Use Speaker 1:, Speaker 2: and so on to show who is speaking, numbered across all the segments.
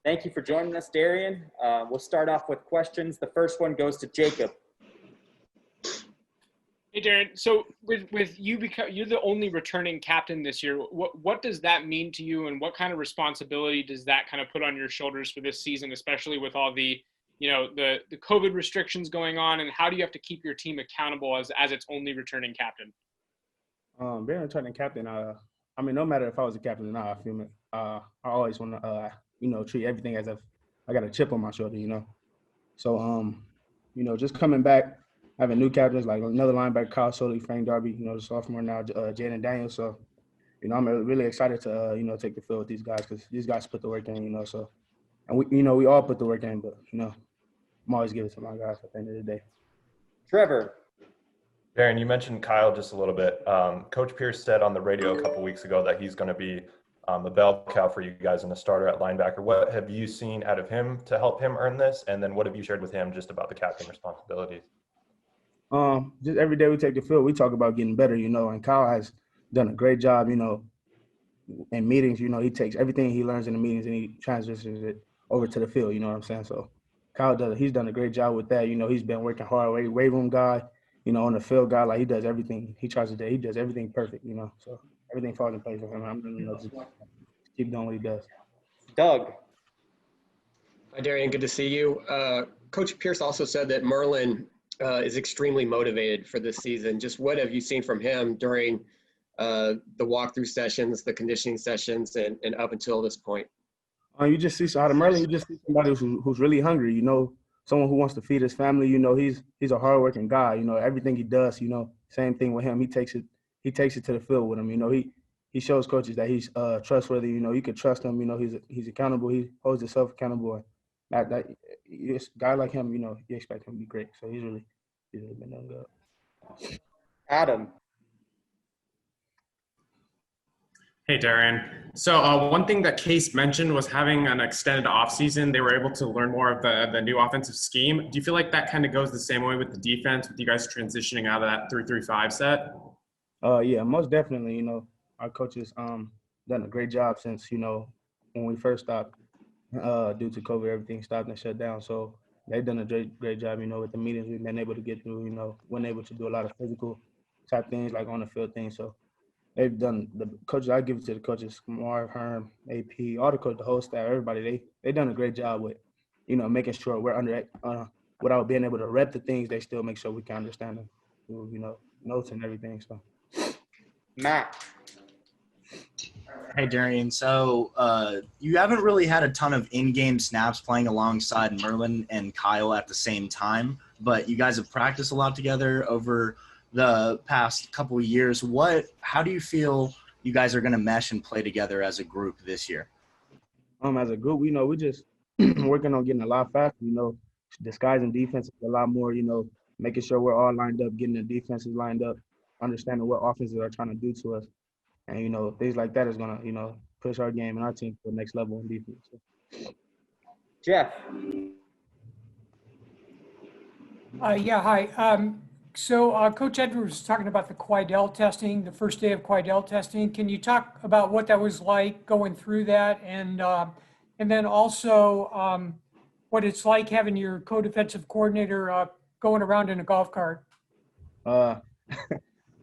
Speaker 1: Thank you for joining us, Darien. We'll start off with questions. The first one goes to Jacob.
Speaker 2: Hey, Darien. So with you, you're the only returning captain this year. What does that mean to you, and what kind of responsibility does that kind of put on your shoulders for this season, especially with all the the COVID restrictions going on, and how do you have to keep your team accountable as its only returning captain?
Speaker 3: Being a returning captain, no matter if I was a captain or not, I feel it. I always want to, treat everything as if I got a chip on my shoulder, So, just coming back, having new captains like another linebacker, Kyle Soley, Frank Darby, the sophomore now, Jaden Daniels. So, I'm really excited to, take the field with these guys because these guys put the work in, So, and we all put the work in, but I'm always giving it to my guys at the end of the day.
Speaker 1: Trevor.
Speaker 4: Darren, you mentioned Kyle just a little bit. Coach Pierce said on the radio a couple weeks ago that he's going to be a bell cow for you guys and a starter at linebacker. What have you seen out of him to help him earn this? And then what have you shared with him just about the captain responsibilities?
Speaker 3: Just every day we take the field, we talk about getting better, and Kyle has done a great job, in meetings. He takes everything he learns in the meetings and he transitions it over to the field, you know what I'm saying? So Kyle he's done a great job with that. He's been working hard, weight room guy, on the field guy, like he does everything. He tries to do, he does everything perfect, So everything falls in place for him. I'm just keep doing what he does.
Speaker 1: Doug.
Speaker 5: Hi, Darien. Good to see you. Coach Pierce also said that Merlin is extremely motivated for this season. Just what have you seen from him during the walkthrough sessions, the conditioning sessions, and up until this point?
Speaker 3: You just see out of Merlin, you just see somebody who's really hungry, someone who wants to feed his family. He's a hardworking guy. Everything he does, same thing with him. He takes it to the field with him. He shows coaches that he's trustworthy. You can trust him. He's accountable. He holds himself accountable. And that a guy like him, you expect him to be great. So he's really been doing good.
Speaker 1: Adam.
Speaker 6: Hey, Darien. So one thing that Case mentioned was having an extended offseason. They were able to learn more of the new offensive scheme. Do you feel like that kind of goes the same way with the defense, with you guys transitioning out of that 3-3-5 set?
Speaker 3: Yeah, most definitely. Our coaches done a great job since, when we first stopped due to COVID, everything stopped and shut down. So they've done a great job, with the meetings we've been able to get through, been able to do a lot of physical type things like on the field things. So they've done, the coaches, I give it to the coaches, Marv, Herm, AP, all the coaches, the whole staff, everybody, they done a great job with, making sure we're under, without being able to rep the things, they still make sure we can understand them through, notes and everything. So,
Speaker 1: Matt.
Speaker 7: Hey, Darien. So you haven't really had a ton of in-game snaps playing alongside Merlin and Kyle at the same time, but you guys have practiced a lot together over the past couple of years. How do you feel you guys are going to mesh and play together as a group this year?
Speaker 3: As a group, we just working on getting a lot faster, disguising defenses a lot more, making sure we're all lined up, getting the defenses lined up, understanding what offenses are trying to do to us. And, things like that is going to, push our game and our team to the next level in defense. So.
Speaker 1: Jeff.
Speaker 8: Yeah, hi. So Coach Edwards was talking about the Quidel testing, the first day of Quidel testing. Can you talk about what that was like going through that, and then also what it's like having your co-defensive coordinator going around in a golf cart?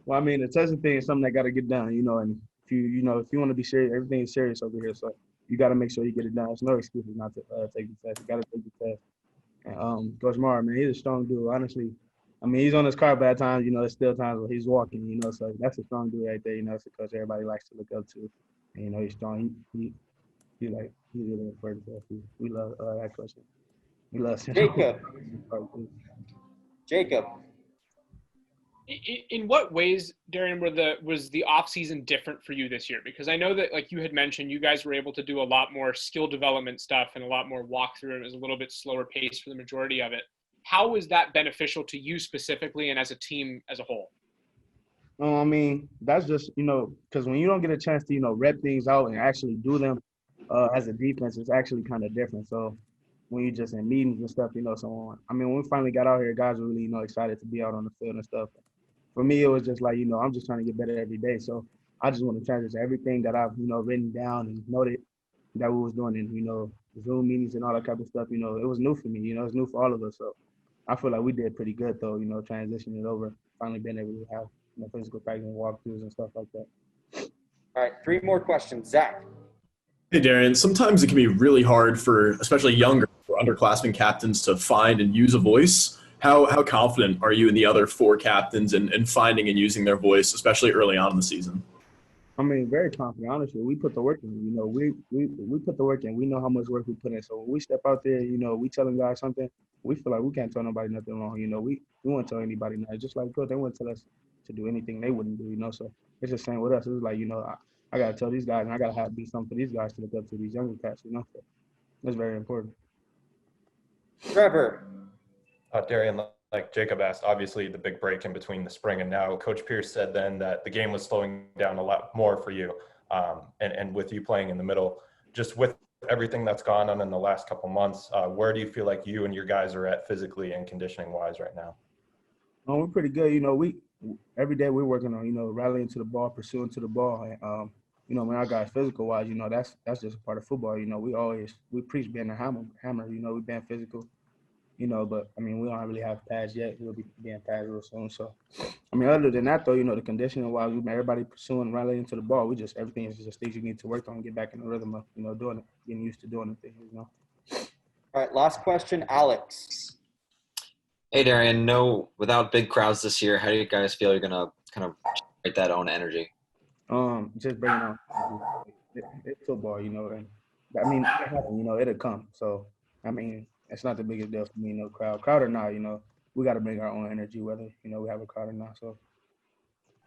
Speaker 3: Well, the testing thing is something that got to get done, and if you want to be serious, everything is serious over here. So you got to make sure you get it done. There's no excuses not to take the test. You got to take the test. And Coach Marr, man, he's a strong dude, honestly. He's on his car, but at times, there's still times where he's walking, so that's a strong dude right there, it's a coach everybody likes to look up to. And, he's strong. He's really important to us. We love that coach. We love him.
Speaker 1: Jacob.
Speaker 2: In what ways, Darien, was the offseason different for you this year? Because I know that, like you had mentioned, you guys were able to do a lot more skill development stuff and a lot more walkthrough. It was a little bit slower pace for the majority of it. How is that beneficial to you specifically and as a team as a whole?
Speaker 3: That's just, because when you don't get a chance to, rep things out and actually do them as a defense, it's actually kind of different. So when you're just in meetings and stuff, so on. When we finally got out here, guys were really, excited to be out on the field and stuff. For me, it was just like, I'm just trying to get better every day. So I just want to transition everything that I've, written down and noted that we was doing, and Zoom meetings and all that type of stuff. It was new for me. It was new for all of us. So I feel like we did pretty good though. Transitioning it over, finally being able to have physical practice and walkthroughs and stuff like that.
Speaker 1: All right, 3 more questions. Zach.
Speaker 9: Hey, Darien. Sometimes it can be really hard for, especially younger or underclassmen captains, to find and use a voice. How confident are you in the other 4 captains in finding and using their voice, especially early on in the season?
Speaker 3: I mean, very confident. Honestly, we put the work in. We put the work in. We know how much work we put in. So when we step out there, we telling guys something. We feel like we can't tell nobody nothing wrong. We won't tell anybody nothing. Just like coach, they wouldn't tell us to do anything they wouldn't do. So it's the same with us. It's like I gotta tell these guys, and I gotta do something for these guys to look up to these younger cats. So that's very important.
Speaker 1: Trevor.
Speaker 4: Darien, like Jacob asked, obviously the big break in between the spring and now, Coach Pierce said then that the game was slowing down a lot more for you, and with you playing in the middle, just with everything that's gone on in the last couple months, where do you feel like you and your guys are at physically and conditioning wise right now?
Speaker 3: We're pretty good. We every day we're working on rallying to the ball, pursuing to the ball, and when our guys physical wise, that's just a part of football. We preach being a hammer. We being physical. But I mean, we don't really have pads yet. We'll be being pads real soon. So, I mean, other than that, though, the conditioning wise, everybody pursuing, rallying to the ball. Everything is just things you need to work on, get back in the rhythm of, doing it, getting used to doing the things,
Speaker 1: All right, last question, Alex.
Speaker 10: Hey, Darien. No, without big crowds this year, how do you guys feel you're gonna kind of generate that own energy?
Speaker 3: Just bringing on. It's football, and I mean, it happen, it'll come. So, I mean, it's not the biggest deal for me, crowd or not, we got to bring our own energy, whether, we have a crowd or not. So